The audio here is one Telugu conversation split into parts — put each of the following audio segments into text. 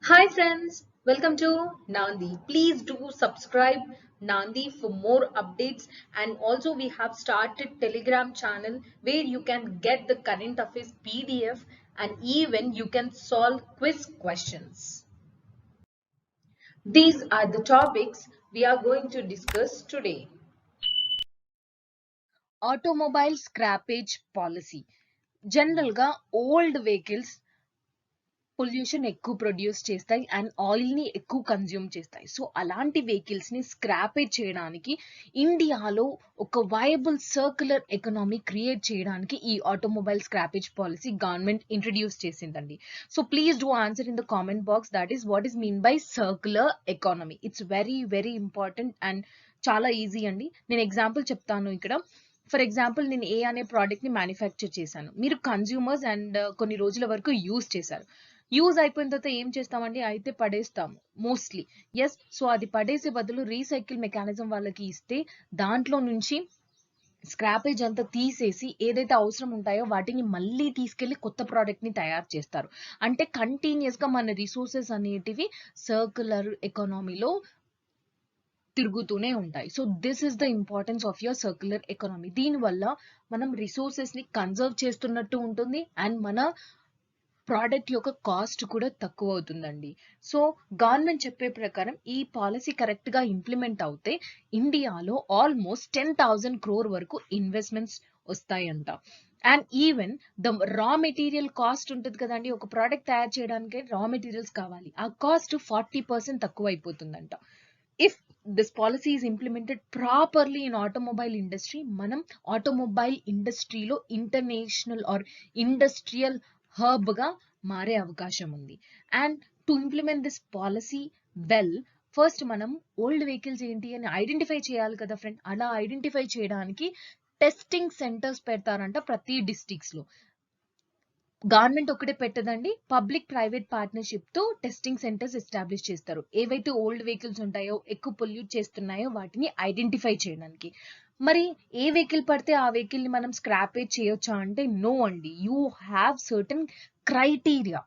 Hi friends, welcome to Nandi. Please do subscribe Nandi for more updates, and also we have started Telegram channel where you can get the current affairs PDF and even you can solve quiz questions. These are the topics we are going to discuss today. Automobile scrappage policy. జనరల్గా ఓల్డ్ వెహికల్స్ పొల్యూషన్ ఎక్కువ ప్రొడ్యూస్ చేస్తాయి అండ్ ఆయిల్ ని ఎక్కువ కన్జ్యూమ్ చేస్తాయి. సో అలాంటి వెహికల్స్ ని స్క్రాపేజ్ చేయడానికి ఇండియాలో ఒక వయబుల్ సర్క్యులర్ ఎకనామీ క్రియేట్ చేయడానికి ఈ automobile scrappage policy government introduce చేసిందండి. So please do answer in the comment box that is what is mean by circular economy. It's very very important and చాలా ఈజీ అండి. నేను ఎగ్జాంపుల్ చెప్తాను ఇక్కడ. ఫర్ ఎగ్జాంపుల్ నేను ఏ అనే ప్రోడక్ట్ ని మ్యానుఫ్యాక్చర్ చేశాను, మీరు కన్జ్యూమర్స్ అండ్ కొన్ని రోజుల వరకు యూజ్ చేశారు. యూజ్ అయిపోయిన తర్వాత ఏం చేస్తామండి, అయితే పడేస్తాము మోస్ట్లీ. ఎస్, సో అది పడేసే బదులు రీసైకిల్ మెకానిజం వాళ్ళకి ఇస్తే దాంట్లో నుంచి స్క్రాపేజ్ అంతా తీసేసి ఏదైతే అవసరం ఉంటాయో వాటిని మళ్ళీ తీసుకెళ్లి కొత్త ప్రోడక్ట్ ని తయారు చేస్తారు. అంటే కంటిన్యూస్ గా మన రిసోర్సెస్ అనేటివి సర్క్యులర్ ఎకానమీలో తిరుగుతూనే ఉంటాయి. So this is the importance of your circular economy. దీనివల్ల మనం రిసోర్సెస్ ని కన్జర్వ్ చేస్తున్నట్టు ఉంటుంది అండ్ మన ప్రోడక్ట్ యొక్క కాస్ట్ కూడా తక్కువ అవుతుందండి. సో గవర్నమెంట్ చెప్పే ప్రకారం ఈ పాలసీ కరెక్ట్ గా ఇంప్లిమెంట్ అవుతే ఇండియాలో ఆల్మోస్ట్ 10,000 crore వరకు ఇన్వెస్ట్మెంట్స్ వస్తాయంట. And even the raw material cost ఉంటుంది కదండి, ఒక ప్రోడక్ట్ తయారు చేయడానికి రా మెటీరియల్స్ కావాలి, ఆ కాస్ట్ 40% తక్కువ అయిపోతుందంట. If this policy is implemented properly in automobile industry, మనం ఆటోమొబైల్ ఇండస్ట్రీలో ఇంటర్నేషనల్ ఆర్ ఇండస్ట్రియల్ హబ్ గా మారే అవకాశం ఉంది. And to implement this policy well, first మనం ఓల్డ్ వెహికల్స్ ఏంటి అని ఐడెంటిఫై చేయాలి కదా ఫ్రెండ్. అలా ఐడెంటిఫై చేయడానికి టెస్టింగ్ సెంటర్స్ పెడతారంట ప్రతి డిస్ట్రిక్ట్స్ లో. గవర్నమెంట్ ఒకటే పెట్టదండి, పబ్లిక్ ప్రైవేట్ పార్ట్నర్షిప్ తో టెస్టింగ్ సెంటర్స్ ఎస్టాబ్లిష్ చేస్తారు. ఏవైతే ఓల్డ్ వెహికల్స్ ఉంటాయో, ఎక్కువ పొల్యూట్ చేస్తున్నాయో వాటిని ఐడెంటిఫై చేయడానికి. మరి ఏ వెహికల్ పడితే ఆ వెహికల్ ని మనం స్క్రాపేజ్ చేయొచ్చా అంటే నో అండి. You have certain criteria.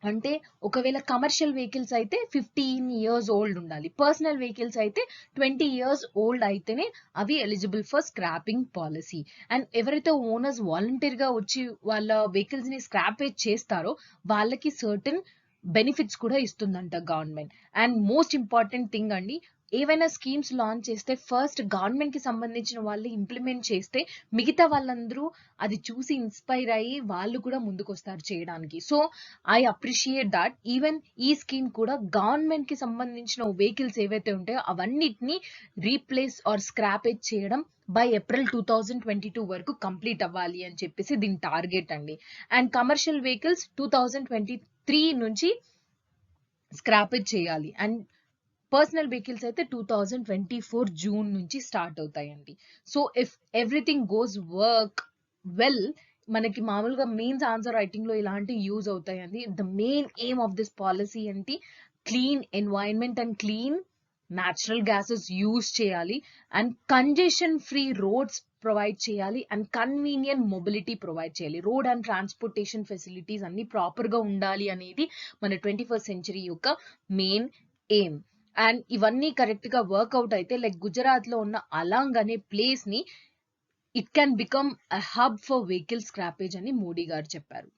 అంటే ఒకవేళ కమర్షియల్ వెహికల్స్ అయితే 15 years ఓల్డ్ ఉండాలి, పర్సనల్ వెహికల్స్ అయితే 20 years ఓల్డ్ అయితేనే అవి eligible for scrapping policy. And ఎవరైతే ఓనర్స్ వాలంటీర్ గా వచ్చి వాళ్ళ వెహికల్స్ ని స్క్రాపేజ్ చేస్తారో వాళ్ళకి సర్టన్ బెనిఫిట్స్ కూడా ఇస్తుందంట government. And most important thing అండి, ఏవైనా స్కీమ్స్ లాంచ్ చేస్తే ఫస్ట్ గవర్నమెంట్ కి సంబంధించిన వాళ్ళు ఇంప్లిమెంట్ చేస్తే మిగతా వాళ్ళందరూ అది చూసి ఇన్స్పైర్ అయ్యి వాళ్ళు కూడా ముందుకు వస్తారు చేయడానికి. So I appreciate that even ఈ స్కీమ్ కూడా గవర్నమెంట్ కి సంబంధించిన వెహికల్స్ ఏవైతే ఉంటాయో అవన్నిటిని రీప్లేస్ ఆర్ స్క్రాపేజ్ చేయడం బై ఏప్రిల్ 2022 వరకు కంప్లీట్ అవ్వాలి అని చెప్పేసి దీని టార్గెట్ అండి. అండ్ కమర్షియల్ వెహికల్స్ 2023 నుంచి స్క్రాపేజ్ చేయాలి. అండ్ పర్సనల్ వెహికల్స్ అయితే 2024 జూన్ నుంచి స్టార్ట్ అవుతాయండి. So if everything goes work well, మనకి మామూలుగా మెయిన్స్ ఆన్సర్ రైటింగ్ లో ఇలాంటి యూజ్ అవుతాయండి. The main aim of this policy ఏంటి, clean environment and clean natural gases use చేయాలి and congestion free roads provide చేయాలి అండ్ కన్వీనియంట్ మొబిలిటీ ప్రొవైడ్ చేయాలి. రోడ్ అండ్ ట్రాన్స్పోర్టేషన్ ఫెసిలిటీస్ అన్ని ప్రాపర్ గా ఉండాలి అనేది మన 21st century యొక్క మెయిన్ ఎయిమ్. అండ్ ఇవన్నీ కరెక్ట్ గా వర్క్అవుట్ అయితే లైక్ గుజరాత్ లో ఉన్న అలాంగ్ అనే ప్లేస్ ని it can become a hub for vehicle scrappage అని మోడీ గారు చెప్పారు.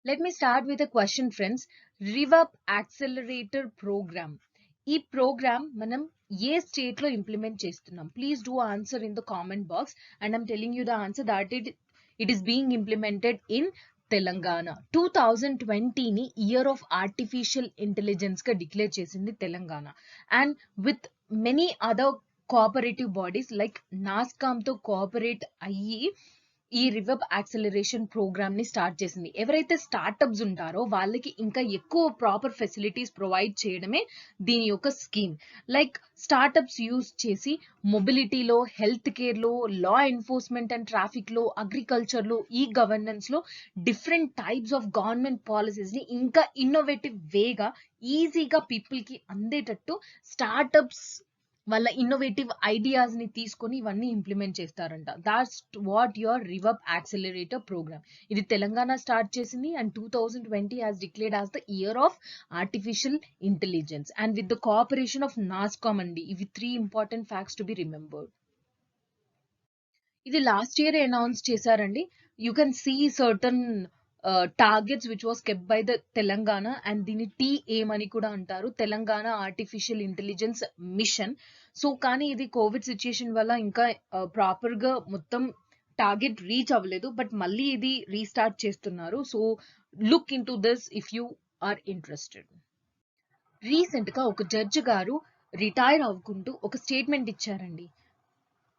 Let me start with a question friends. Reverb accelerator programme, ఈ ప్రోగ్రామ్ మనం ఏ స్టేట్ లో ఇంప్లిమెంట్ చేస్తున్నాం? Please do answer in the comment box and I'm telling you the answer that it is being implemented in Telangana. 2020ని ఇయర్ ఆఫ్ ఆర్టిఫిషియల్ ఇంటెలిజెన్స్ గా డిక్లేర్ చేసింది Telangana. And with many other cooperative bodies like NASSCOM తో కోఆపరేట్ అయ్యి ఈ రివర్బ్ యాక్సెలరేషన్ ప్రోగ్రామ్ ని స్టార్ట్ చేసింది. ఎవరైతే స్టార్ట్అప్స్ ఉంటారో వాళ్ళకి ఇంకా ఎక్కువ ప్రాపర్ ఫెసిలిటీస్ ప్రొవైడ్ చేయడమే దీని యొక్క స్కీమ్. లైక్ స్టార్ట్అప్స్ యూజ్ చేసి మొబిలిటీలో, హెల్త్ కేర్ లో, లా ఎన్ఫోర్స్మెంట్ అండ్ ట్రాఫిక్ లో, అగ్రికల్చర్ లో, ఈ గవర్నెన్స్ లో different types of government policies ని ఇంకా ఇన్నోవేటివ్ వేగా ఈజీగా పీపుల్ కి అందేటట్టు స్టార్ట్అప్స్ వాళ్ళ ఇన్నోవేటివ్ ఐడియాస్ ని తీసుకొని ఇవన్నీ ఇంప్లిమెంట్ చేస్తారంట. That's what your reverb accelerator program. ఇది తెలంగాణ స్టార్ట్ చేసింది and 2020 has declared as the year of artificial intelligence and with the cooperation of NASSCOM అండి. ఇవి 3 important facts to be remembered. ఇది లాస్ట్ ఇయర్ అనౌన్స్ చేశారండి. You can see certain targets which was kept by the Telangana and దీన్ని టీఏమ్ అని కూడా అంటారు, Telangana artificial intelligence mission. So కానీ ఇది కోవిడ్ సిచ్యుయేషన్ వల్ల ఇంకా ప్రాపర్ గా మొత్తం టార్గెట్ రీచ్ అవ్వలేదు, బట్ మళ్ళీ ఇది రీస్టార్ట్ చేస్తున్నారు. So look in to this if you are interested. Recent గా ఒక జడ్జి గారు రిటైర్ అవ్వుకుంటూ ఒక స్టేట్మెంట్ ఇచ్చారండి.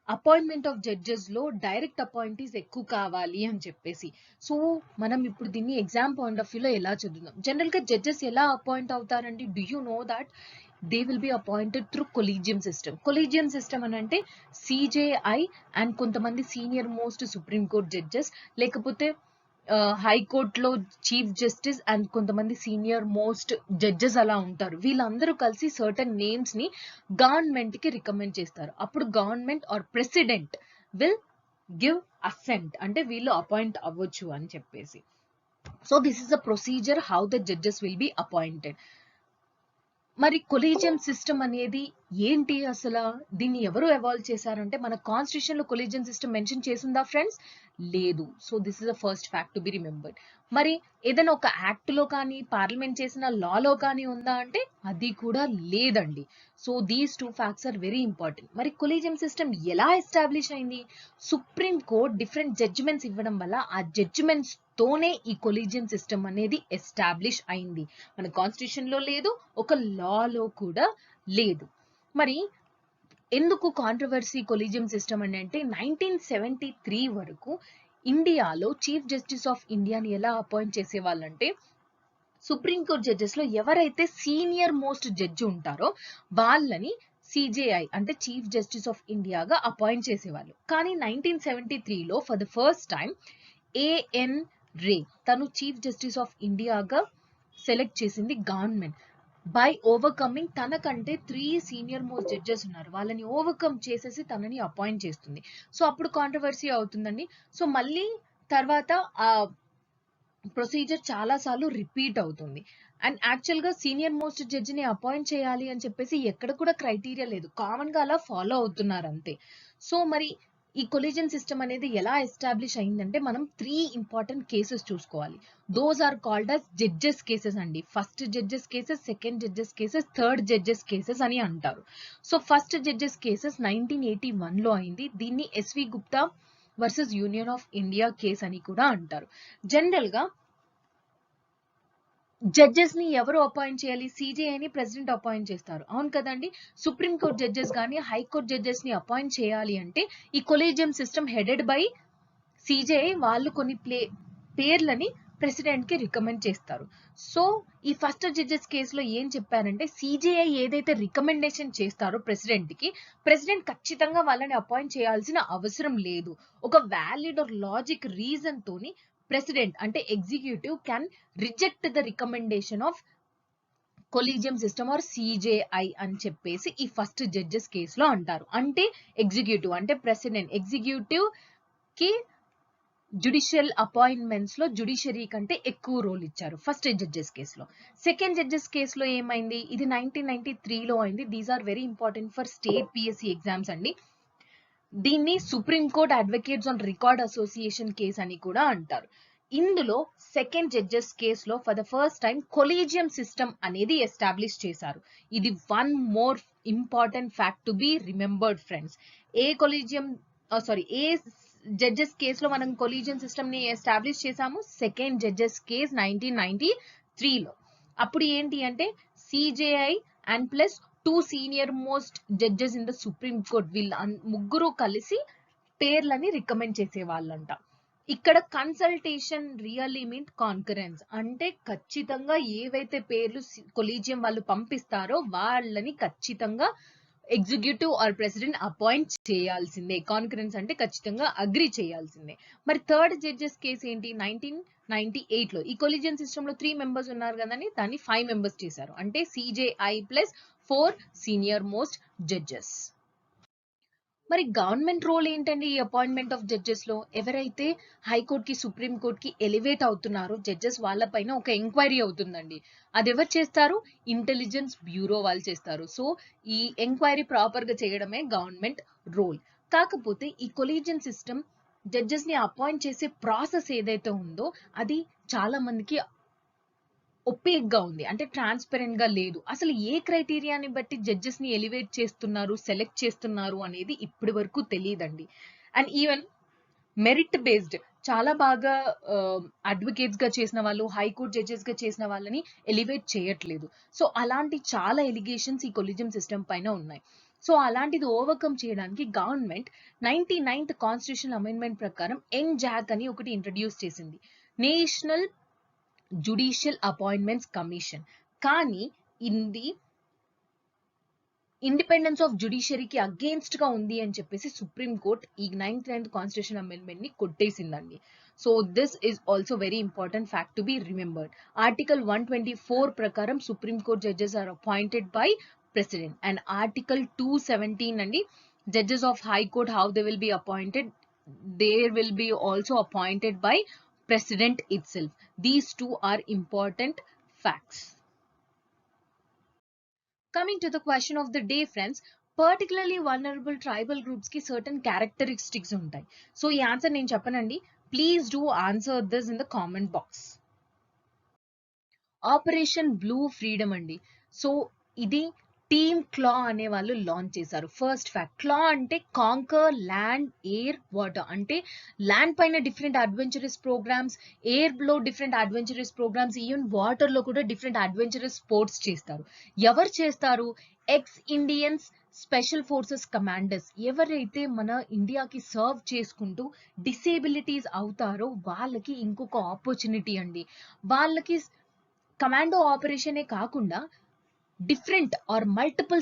అపాయింట్మెంట్ ఆఫ్ జడ్జెస్ లో డైరెక్ట్ అపాయింటీస్ ఎక్కువ కావాలి అని చెప్పేసి. సో మనం ఇప్పుడు దీన్ని ఎగ్జామ్ పాయింట్ ఆఫ్ వ్యూలో ఎలా చదువుదాం. జనరల్ గా జడ్జెస్ ఎలా అపాయింట్ అవుతారండి? Do you know that they will be appointed through collegium system. Collegium system అని అంటే సిజేఐ అండ్ కొంతమంది senior most supreme court judges, లేకపోతే హైకోర్టులో చీఫ్ జస్టిస్ అండ్ కొంతమంది సీనియర్ మోస్ట్ జడ్జెస్ అలా ఉంటారు. వీళ్ళందరూ కలిసి సర్టన్ నేమ్స్ ని గవర్నమెంట్ కి రికమెండ్ చేస్తారు. అప్పుడు government or president will give assent, అంటే వీళ్ళు అపాయింట్ అవ్వచ్చు అని చెప్పేసి. So this is the procedure how the judges will be appointed. మరి కొలీజియం సిస్టమ్ అనేది ఏంటి అసలు? దీన్ని ఎవరు ఎవాల్వ్ చేశారంటే మన కాన్స్టిట్యూషన్ లో కొలీజియం సిస్టమ్ మెన్షన్ చేసిందా ఫ్రెండ్స్? లేదు. So this is the first fact to be remembered. మరి ఏదైనా ఒక యాక్ట్ లో కానీ పార్లమెంట్ చేసిన లాలో కానీ ఉందా అంటే అది కూడా లేదండి. So these 2 facts are very important. మరి కొలీజియం సిస్టమ్ ఎలా ఎస్టాబ్లిష్ అయింది? సుప్రీం కోర్ట్ డిఫరెంట్ జడ్జిమెంట్స్ ఇవ్వడం వల్ల ఆ జడ్జిమెంట్స్ తోనే ఈ కొలీజియం సిస్టమ్ అనేది ఎస్టాబ్లిష్ అయింది. మన కాన్స్టిట్యూషన్ లో లేదు, ఒక లాలో కూడా లేదు. మరి ఎందుకు కాంట్రవర్సీ కొలీజియం సిస్టమ్ అని అంటే 1973 వరకు ఇండియాలో చీఫ్ జస్టిస్ ఆఫ్ ఇండియాని ఎలా అపాయింట్ చేసేవాళ్ళంటే సుప్రీంకోర్టు జడ్జెస్ లో ఎవరైతే సీనియర్ మోస్ట్ జడ్జి ఉంటారో వాళ్ళని సిజేఐ అంటే చీఫ్ జస్టిస్ ఆఫ్ ఇండియాగా అపాయింట్ చేసేవాళ్ళు. కానీ 1973లో for the first time A N Ray తను చీఫ్ జస్టిస్ ఆఫ్ ఇండియాగా సెలెక్ట్ చేసింది గవర్నమెంట్ బై ఓవర్కమింగ్. తనకంటే 3 సీనియర్ మోస్ట్ జడ్జెస్ ఉన్నారు, వాళ్ళని ఓవర్కమ్ చేసేసి తనని అపాయింట్ చేస్తుంది. సో అప్పుడు కాంట్రవర్సీ అవుతుందండి. సో మళ్ళీ తర్వాత ఆ ప్రొసీజర్ చాలా సార్లు రిపీట్ అవుతుంది. అండ్ యాక్చువల్ గా సీనియర్ మోస్ట్ జడ్జిని అపాయింట్ చేయాలి అని చెప్పేసి ఎక్కడ కూడా క్రైటీరియా లేదు, కామన్ గా అలా ఫాలో అవుతున్నారు అంతే. సో మరి ఈ కొలీజియన్ సిస్టమ్ అనేది ఎలా ఎస్టాబ్లిష్ అయిందంటే మనం 3 ఇంపార్టెంట్ కేసెస్ చూసుకోవాలి. Those are called as judges cases అండి. First judges cases, second judges cases, third judges cases అని అంటారు. సో ఫస్ట్ జడ్జెస్ కేసెస్ 1981 లో అయింది. దీన్ని SV Gupta versus union of India case అని కూడా అంటారు. జనరల్ గా జడ్జెస్ ని ఎవరు అపాయింట్ చేయాలి? సిజేఐని ప్రెసిడెంట్ అపాయింట్ చేస్తారు, అవును కదండి. సుప్రీం కోర్ట్ జడ్జెస్ కానీ హైకోర్ట్ జడ్జెస్ ని అపాయింట్ చేయాలి అంటే ఈ collegium system headed by CJI వాళ్ళు కొన్ని పేర్లని ప్రెసిడెంట్ కి రికమెండ్ చేస్తారు. సో ఈ ఫస్ట్ జడ్జెస్ కేసులో ఏం చెప్పారంటే సిజేఐ ఏదైతే రికమెండేషన్ చేస్తారో ప్రెసిడెంట్ కి, ప్రెసిడెంట్ ఖచ్చితంగా వాళ్ళని అపాయింట్ చేయాల్సిన అవసరం లేదు. ఒక వ్యాలిడ్ ఆర్ లాజిక్ రీజన్ తోని ప్రెసిడెంట్ అంటే executive can reject the recommendation of collegium system or CJI అని చెప్పేసి ఈ ఫస్ట్ జడ్జెస్ కేసులో అంటారు. అంటే ఎగ్జిక్యూటివ్ అంటే ప్రెసిడెంట్, ఎగ్జిక్యూటివ్ కి జుడిషియల్ అపాయింట్మెంట్స్ లో జుడిషియరీ కంటే ఎక్కువ రోల్ ఇచ్చారు ఫస్ట్ జడ్జెస్ కేసులో. సెకండ్ జడ్జెస్ కేసులో ఏమైంది? ఇది 1993లో అయింది. These are very important for state PSC exams అండి. దీన్ని supreme court advocates on record association case అని కూడా అంటారు. ఇందులో సెకండ్ జడ్జెస్ కేసులో for the first time collegium system అనేది ఎస్టాబ్లిష్ చేశారు. ఇది one more important fact to be remembered friends. ఏ జడ్జెస్ కేసులో మనం కొలీజియం సిస్టమ్ ని ఎస్టాబ్లిష్ చేసాము? సెకండ్ జడ్జెస్ కేస్ 1993లో. అప్పుడు ఏంటి అంటే CJI and plus 2 senior most judges in the Supreme Court వీళ్ళ ముగ్గురు కలిసి పేర్లని రికమెండ్ చేసే వాళ్ళంట. ఇక్కడ కన్సల్టేషన్ రియల్లీ మీన్ కాన్కరెన్స్, అంటే ఖచ్చితంగా ఏవైతే పేర్లు కొలీజియం వాళ్ళు పంపిస్తారో వాళ్ళని ఖచ్చితంగా ఎగ్జిక్యూటివ్ ఆర్ ప్రెసిడెంట్ అపాయింట్ చేయాల్సిందే. కాన్కరెన్స్ అంటే ఖచ్చితంగా అగ్రి చేయాల్సిందే. మరి థర్డ్ జడ్జెస్ కేసు ఏంటి? 1998 లో ఈ కొలిజియన్ సిస్టమ్ లో 3 మెంబర్స్ ఉన్నారు కదండి, దాన్ని 5 మెంబర్స్ చేశారు. అంటే CJI plus 4 senior most judges. మరి గవర్నమెంట్ రోల్ ఏంటండి ఈ అపాయింట్మెంట్ ఆఫ్ జడ్జెస్ లో? ఎవరైతే హైకోర్ట్ కి సుప్రీం కోర్ట్ కి ఎలివేట్ అవుతున్నారో జడ్జెస్, వాళ్ళపైన ఒక ఎంక్వైరీ అవుతుందండి. అది ఎవరు చేస్తారు? ఇంటెలిజెన్స్ బ్యూరో వాళ్ళు చేస్తారు. సో ఈ ఎంక్వైరీ ప్రాపర్ గా చేయడమే గవర్నమెంట్ రోల్. కాకపోతే ఈ కొలీజియన్ సిస్టమ్ జడ్జెస్ ని అపాయింట్ చేసే ప్రాసెస్ ఏదైతే ఉందో అది చాలా మందికి ఒపేక్ గా ఉంది, అంటే ట్రాన్స్పరెంట్ గా లేదు. అసలు ఏ క్రైటీరియాని బట్టి జడ్జెస్ ని ఎలివేట్ చేస్తున్నారు, సెలెక్ట్ చేస్తున్నారు అనేది ఇప్పటి వరకు తెలియదండి. అండ్ ఈవెన్ మెరిట్ బేస్డ్ చాలా బాగా అడ్వకేట్స్ గా చేసిన వాళ్ళు, హైకోర్ట్ జడ్జెస్ గా చేసిన వాళ్ళని ఎలివేట్ చేయట్లేదు. సో అలాంటి చాలా ఎలిగేషన్స్ ఈ కొలిజియం సిస్టమ్ పైన ఉన్నాయి. సో అలాంటిది ఓవర్కమ్ చేయడానికి గవర్నమెంట్ 99th కాన్స్టిట్యూషన్ అమెండ్మెంట్ ప్రకారం NJAC అని ఒకటి ఇంట్రడ్యూస్ చేసింది, నేషనల్ జుడిషియల్ అపాయింట్మెంట్స్ కమిషన్. కానీ ఇది ఇండిపెండెన్స్ ఆఫ్ జుడిషియరీకి అగేన్స్ట్ గా ఉంది అని చెప్పేసి సుప్రీం కోర్ట్ ఈ 99th కాన్స్టిట్యూషన్ అమెండ్మెంట్ ని కొట్టేసిందండి. So this is also very important fact to be remembered. Article 124 ప్రకారం Supreme court judges are appointed by president. And article 217 అండి, judges of High Court how they will be appointed, they will be also appointed by president itself. These two are important facts. Coming to the question of the day, friends, particularly vulnerable tribal groups ki certain characteristics ఉంటాయి. సో ఈ ఆన్సర్ నేను చెప్పనండి, please do answer this in the comment box. Operation blue freedom అండి. సో ఇది టీమ్ క్లా అనే వాళ్ళు లాంచ్ చేశారు. ఫస్ట్ ఫ్యాక్ట్, క్లా అంటే కాంకర్ ల్యాండ్ ఎయిర్ వాటర్, అంటే ల్యాండ్ పైన డిఫరెంట్ అడ్వెంచరస్ ప్రోగ్రామ్స్, ఎయిర్ లో different adventurous programs, even water లో కూడా డిఫరెంట్ అడ్వెంచరస్ స్పోర్ట్స్ చేస్తారు. ఎవరు చేస్తారు? Ex Indians special forces commanders. ఎవరైతే మన ఇండియాకి సర్వ్ చేసుకుంటూ డిసేబిలిటీస్ అవుతారో వాళ్ళకి ఇంకొక ఆపర్చునిటీ అండి. వాళ్ళకి కమాండో ఆపరేషనే కాకుండా డిఫరెంట్ ఆర్ మల్టిపుల్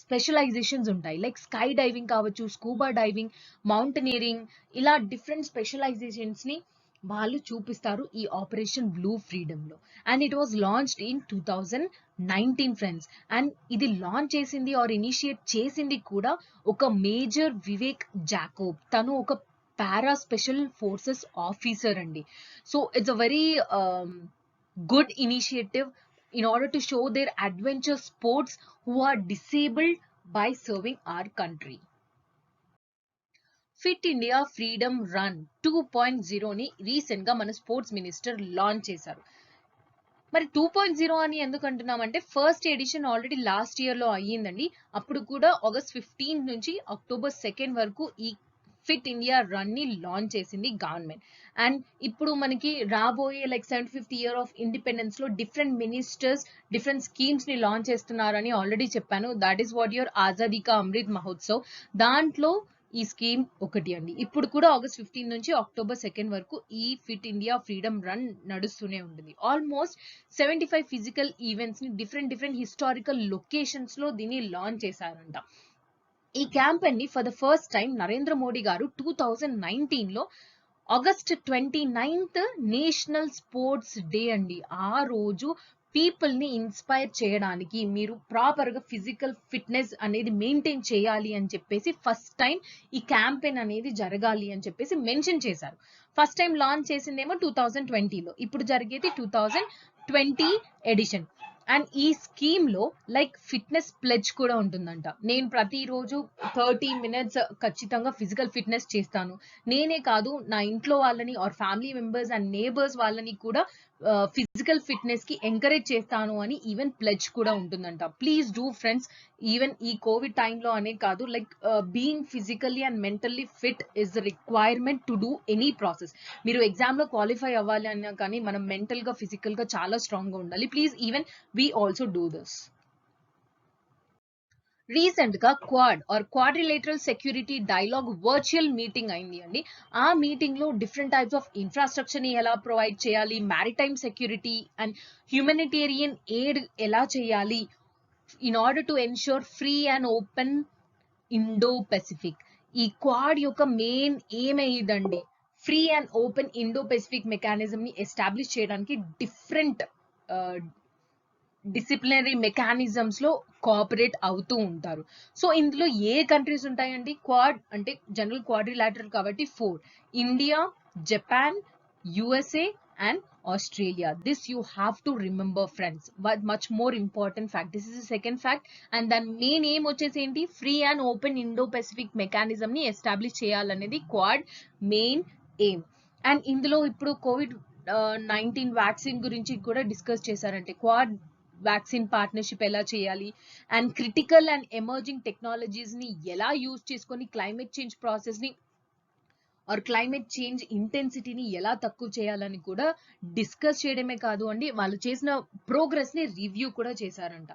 స్పెషలైజేషన్స్ ఉంటాయి. లైక్ స్కై డైవింగ్ కావచ్చు, స్కూబా డైవింగ్, మౌంటైనీరింగ్, ఇలా డిఫరెంట్ స్పెషలైజేషన్స్ ని వాళ్ళు చూపిస్తారు ఈ ఆపరేషన్ బ్లూ ఫ్రీడమ్ లో. And it was launched in 2019 friends. And ఇది లాంచ్ చేసింది ఆర్ ఇనిషియేట్ చేసింది కూడా ఒక మేజర్ వివేక్ జాకోబ్. తను ఒక పారా స్పెషల్ ఫోర్సెస్ ఆఫీసర్ అండి. So it's a very good initiative in order to show their adventure sports who are disabled by serving our country. Fit India freedom run 2.0 ని రీసెంట్ గా మన స్పోర్ట్స్ మినిస్టర్ లాంచ్ చేశారు. మరి 2.0 అని ఎందుకు అంటున్నామంటే first edition already last year లో అయ్యిందండి. అప్పుడు కూడా ఆగస్ట్ 15 నుంచి అక్టోబర్ 2 వరకు ఈ ఫిట్ ఇండియా రన్ ని లాంచ్ చేసింది గవర్నమెంట్. అండ్ ఇప్పుడు మనకి రాబోయే like 75th year of independence లో డిఫరెంట్ మినిస్టర్స్ డిఫరెంట్ స్కీమ్స్ ని లాంచ్ చేస్తున్నారని ఆల్రెడీ చెప్పాను. That is what your Azadi కా అమృత్ మహోత్సవ్. దాంట్లో ఈ స్కీమ్ ఒకటి అండి. ఇప్పుడు కూడా ఆగస్ట్ 15 నుంచి అక్టోబర్ 2 వరకు ఈ ఫిట్ ఇండియా ఫ్రీడమ్ రన్ నడుస్తూనే ఉంటుంది. ఆల్మోస్ట్ 75 ఫిజికల్ ఈవెంట్స్ ని డిఫరెంట్ హిస్టారికల్ లొకేషన్స్ లో దీన్ని లాంచ్ చేశారంట. ఈ క్యాంపెయిన్ ని for the first time Narendra Modi గారు 2019 లో August 29th national sports day అండి. ఆ రోజు పీపుల్ ని ఇన్స్పైర్ చేయడానికి, మీరు ప్రాపర్ గా ఫిజికల్ ఫిట్నెస్ అనేది మెయింటైన్ చేయాలి అని చెప్పేసి ఫస్ట్ టైం ఈ క్యాంపెయిన్ అనేది జరగాలి అని చెప్పేసి మెన్షన్ చేశారు. ఫస్ట్ టైం లాంచ్ చేసిందేమో 2020లో, ఇప్పుడు జరిగేది 2020 ఎడిషన్. అండ్ ఈ స్కీమ్ లో లైక్ ఫిట్నెస్ ప్లెడ్జ్ కూడా ఉంటుందంట. నేను ప్రతిరోజు 30 minutes ఖచ్చితంగా ఫిజికల్ ఫిట్నెస్ చేస్తాను, నేనే కాదు నా ఇంట్లో వాళ్ళని or family members and neighbours వాళ్ళని కూడా ఫిజికల్ ఫిట్నెస్ కి ఎంకరేజ్ చేస్తాను అని ఈవెన్ ప్లెడ్జ్ కూడా ఉంటుందంట. ప్లీజ్ డూ ఫ్రెండ్స్, ఈవెన్ ఈ కోవిడ్ టైంలో అనే కాదు, like being physically and mentally fit is the requirement to do any process. మీరు ఎగ్జామ్ లో క్వాలిఫై అవ్వాలి అన్నా కానీ మనం మెంటల్ గా ఫిజికల్ గా చాలా స్ట్రాంగ్ గా ఉండాలి. Please even we also do this. Recent గా Quad or Quadrilateral Security Dialogue virtual meeting అయింది అండి. ఆ మీటింగ్ లో డిఫరెంట్ టైప్స్ ఆఫ్ ఇన్ఫ్రాస్ట్రక్చర్ ని ఎలా ప్రొవైడ్ చేయాలి, maritime security and humanitarian aid ఎలా చేయాలి, in order to ensure free and open Indo-Pacific. ఈ క్వాడ్ యొక్క మెయిన్ ఎయిమ్ ఏదండి, free and open Indo Pacific mechanism ని ఎస్టాబ్లిష్ చేయడానికి డిఫరెంట్ డిసిప్లినరీ మెకానిజమ్స్ లో కోఆపరేట్ అవుతూ ఉంటారు. సో ఇందులో ఏ కంట్రీస్ ఉంటాయండి, క్వాడ్ అంటే జనరల్ క్వాడ్రిలాటరల్ కాబట్టి 4, India, Japan, USA and Australia. This you have to remember, friends. But much more important fact. This is the second fact. And then main aim వచ్చేసి ఏంటి, free and open Indo Pacific mechanism ని ఎస్టాబ్లిష్ చేయాలనేది క్వాడ్ మెయిన్ ఎయిమ్. అండ్ ఇందులో ఇప్పుడు COVID-19 వ్యాక్సిన్ గురించి కూడా డిస్కస్ చేశారంటే క్వాడ్ వ్యాక్సిన్ పార్ట్నర్షిప్ ఎలా చేయాలి and critical and emerging technologies ని ఎలా యూజ్ చేసుకొని క్లైమేట్ చేంజ్ ప్రాసెస్ ని ఆర్ క్లైమేట్ చేంజ్ ఇంటెన్సిటీని ఎలా తక్కువ చేయాలని కూడా డిస్కస్ చేయడమే కాదు అండి, వాళ్ళు చేసిన ప్రోగ్రెస్ ని రివ్యూ కూడా చేశారంట.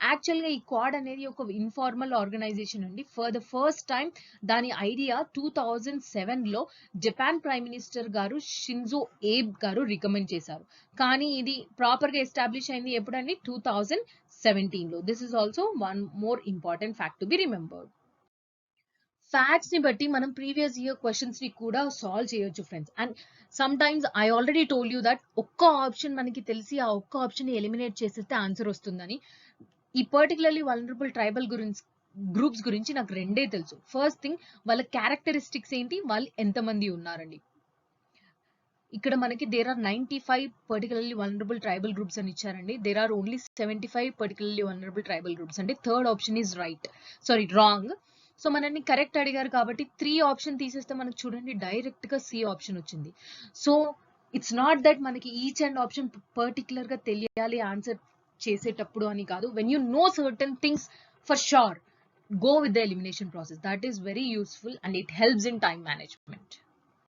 యాక్చువల్గా ఈ క్వాడ్ అనేది ఒక ఇన్ఫార్మల్ ఆర్గనైజేషన్ అండి. ఫర్ ద ఫస్ట్ టైం దాని ఐడియా 2007లో జపాన్ ప్రైమ్ మినిస్టర్ గారు షింజో ఏబ్ గారు రికమెండ్ చేశారు. కానీ ఇది ప్రాపర్ గా ఎస్టాబ్లిష్ అయింది ఎప్పుడండి, 2017లో. This is also one more important fact to be remembered. Facts ని బట్టి మనం ప్రీవియస్ ఇయర్ క్వశ్చన్స్ ని కూడా సాల్వ్ చేయొచ్చు friends. And some times I already told you that ఒక్క ఆప్షన్ మనకి తెలిసి ఆ ఒక్క ఆప్షన్ ని ఎలిమినేట్ చేసేస్తే ఆన్సర్ వస్తుందని. ఈ పర్టికులర్లీ వల్నరబుల్ ట్రైబల్ గ్రూప్స్ గురించి నాకు రెండే తెలుసు. ఫస్ట్ థింగ్, వాళ్ళ క్యారెక్టరిస్టిక్స్ ఏంటి, వాళ్ళు ఎంతమంది ఉన్నారండి. ఇక్కడ మనకి there are 95 particularly vulnerable tribal groups అని ఇచ్చారండి. There are only 75 particularly vulnerable tribal groups. అంటే third option is wrong. So మనల్ని కరెక్ట్ అడిగారు కాబట్టి 3 ఆప్షన్ తీసేస్తే మనకు చూడండి డైరెక్ట్ గా సి ఆప్షన్ వచ్చింది. సో ఇట్స్ నాట్ దట్ మనకి ఈచ్ అండ్ ఆప్షన్ పర్టికులర్ గా తెలియాలి ఆన్సర్ చేసేటప్పుడు అని కాదు. When you know certain things for sure, go with the elimination process. That is very useful and it helps in time management.